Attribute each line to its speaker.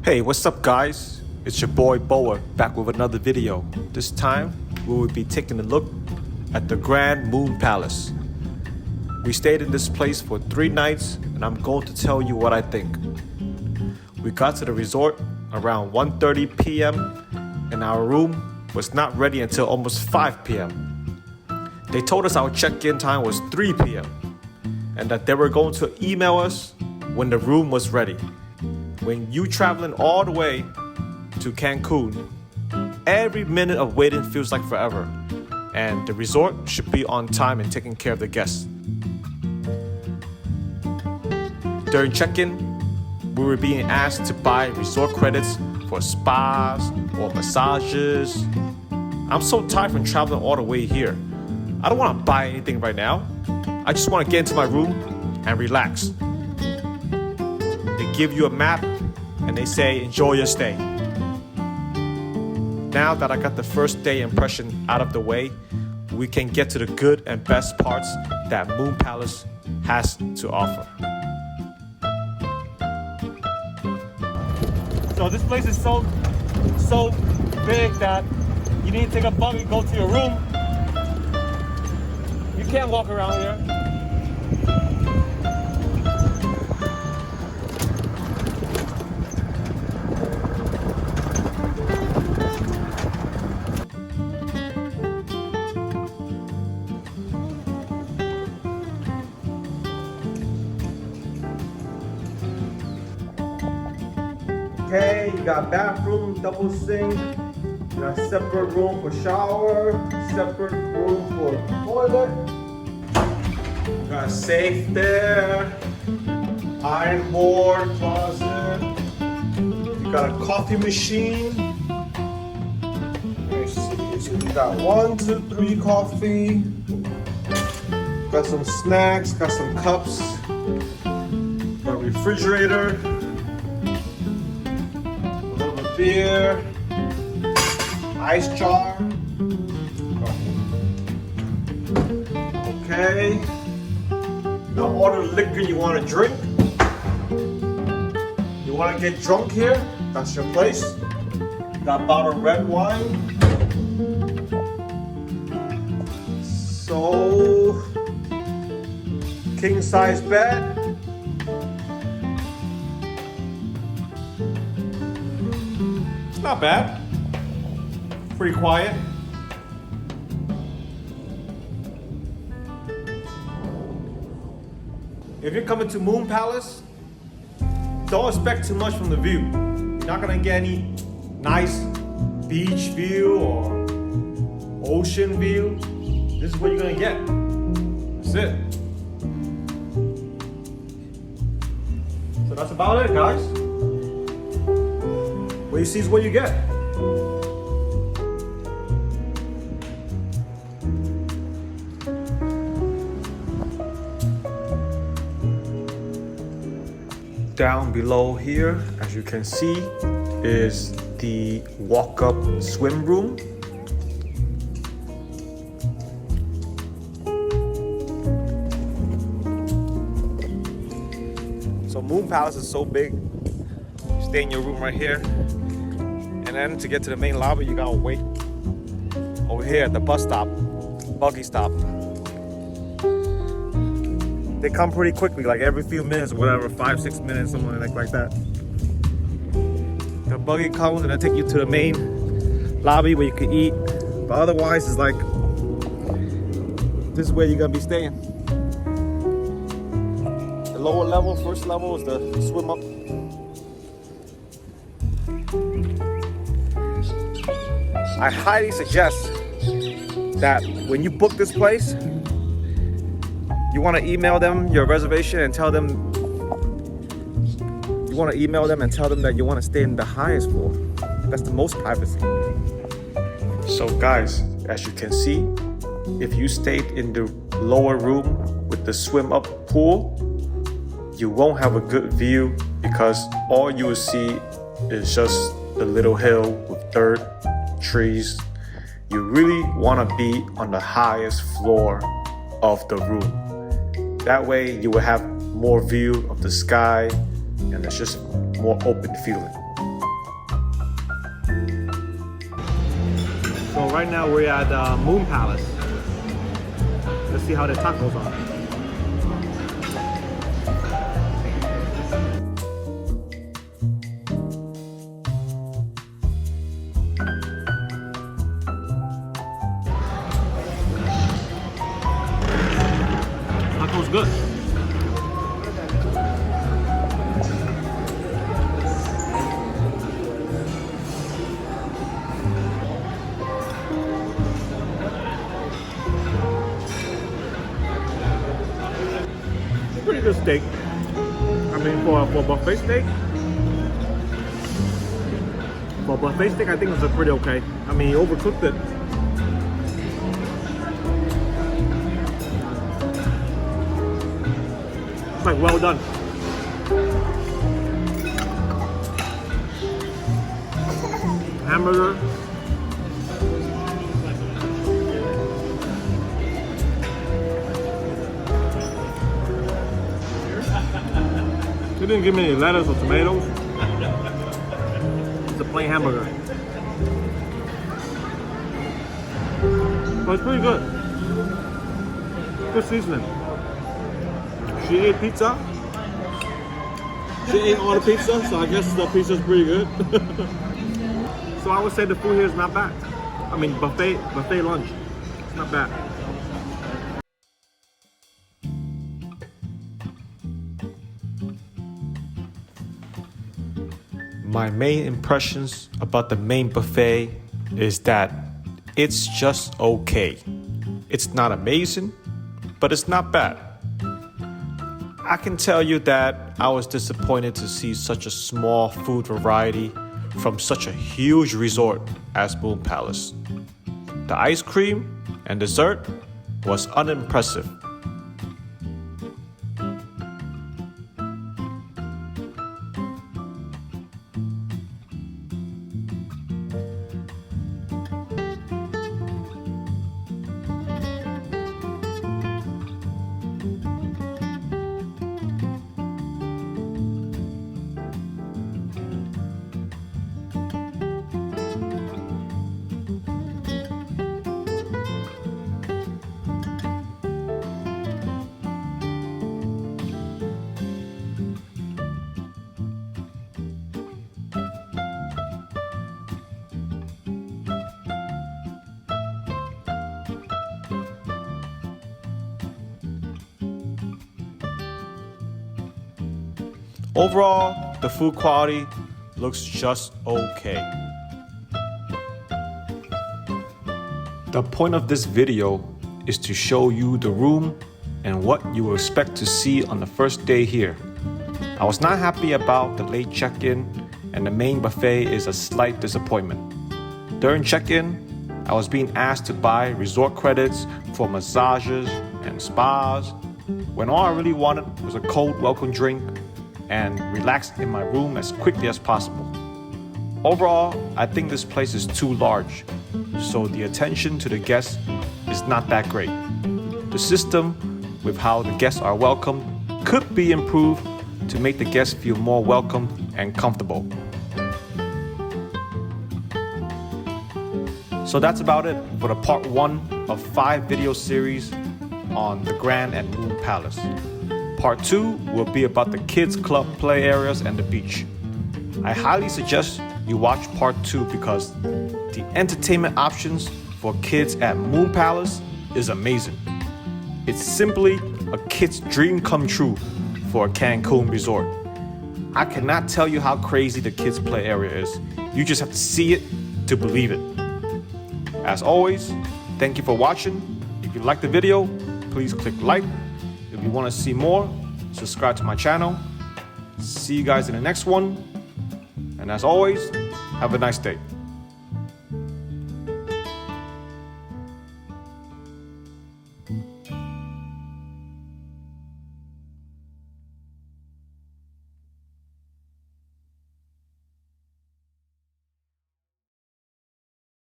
Speaker 1: Hey, what's up guys? It's your boy Boa back with another video. This time, we will be taking a look at the Grand Moon Palace. We stayed in this place for 3 nights and I'm going to tell you what I think. We got to the resort around 1:30 p.m. and our room was not ready until almost 5 p.m. They told us our check-in time was 3 p.m. and that they were going to email us when the room was ready. When you traveling all the way to Cancun, every minute of waiting feels like forever, and the resort should be on time and taking care of the guests. During check-in, we were being asked to buy resort credits for spas or massages. I'm so tired from traveling all the way here. I don't want to buy anything right now. I just want to get into my room and relax. They give you a map and they say enjoy your stay. Now that I got the first day impression out of the way, we can get to the good and best parts that Moon Palace has to offer.
Speaker 2: So this place is so big that you need to take a buggy and go to your room. You can't walk around here.
Speaker 1: Okay, you got bathroom, double sink, you got separate room for shower, separate room for toilet. You got a safe there, iron board, closet. You got a coffee machine. Let me see, so you got 1, 2, 3 coffee. Got some snacks, got some cups, got a refrigerator. Beer, ice jar. Okay. Now order liquor you want to drink. You want to get drunk here? That's your place. Got a bottle of red wine. So, king size bed. Not bad. Pretty quiet. If you're coming to Moon Palace, don't expect too much from the view. You're not gonna get any nice beach view or ocean view. This is what you're gonna get. That's it. So that's about it, guys. What you see is what you get. Down below here, as you can see, is the walk-up swim room. So Moon Palace is so big. You stay in your room right here. And then to get to the main lobby, you gotta wait over here at the bus stop, buggy stop. They come pretty quickly, like every few minutes or whatever, 5-6 minutes, something like that. The buggy comes and they take you to the main lobby where you can eat. But otherwise, it's like, this is where you're gonna be staying. The lower level, first level is the swim up. I highly suggest that when you book this place, you want to email them your reservation and tell them that you want to stay in the highest floor. That's the most privacy. So guys, as you can see, if you stayed in the lower room with the swim up pool, you won't have a good view because all you will see is just the little hill with dirt, trees. You really want to be on the highest floor of the room. That way you will have more view of the sky and it's just more open feeling. So right now we're at Moon Palace. Let's see how the tacos are. Tacos good. Pretty good steak. I mean, for buffet steak, I think it's a pretty okay. I mean, he overcooked it. It's like well done. Hamburger. They didn't give me any lettuce or tomatoes. It's a plain hamburger. But it's pretty good. Good seasoning. She ate pizza. She ate all the pizza, so I guess the pizza's pretty good. So I would say the food here is not bad. I mean, buffet lunch. It's not bad. My main impressions about the main buffet is that it's just okay. It's not amazing, but it's not bad. I can tell you that I was disappointed to see such a small food variety from such a huge resort as Moon Palace. The ice cream and dessert was unimpressive. Overall, the food quality looks just okay. The point of this video is to show you the room and what you will expect to see on the first day here. I was not happy about the late check-in, and the main buffet is a slight disappointment. During check-in, I was being asked to buy resort credits for massages and spas, when all I really wanted was a cold welcome drink and relax in my room as quickly as possible. Overall, I think this place is too large, so the attention to the guests is not that great. The system with how the guests are welcomed could be improved to make the guests feel more welcome and comfortable. So that's about it for the part 1 of 5 video series on the Grand and Moon Palace. Part 2 will be about the kids club play areas and the beach. I highly suggest you watch part 2 because the entertainment options for kids at Moon Palace is amazing. It's simply a kid's dream come true for a Cancun resort. I cannot tell you how crazy the kids play area is. You just have to see it to believe it. As always, thank you for watching. If you liked the video, please click like. If you want to see more, subscribe to my channel. See you guys in the next one. And as always, have a nice day.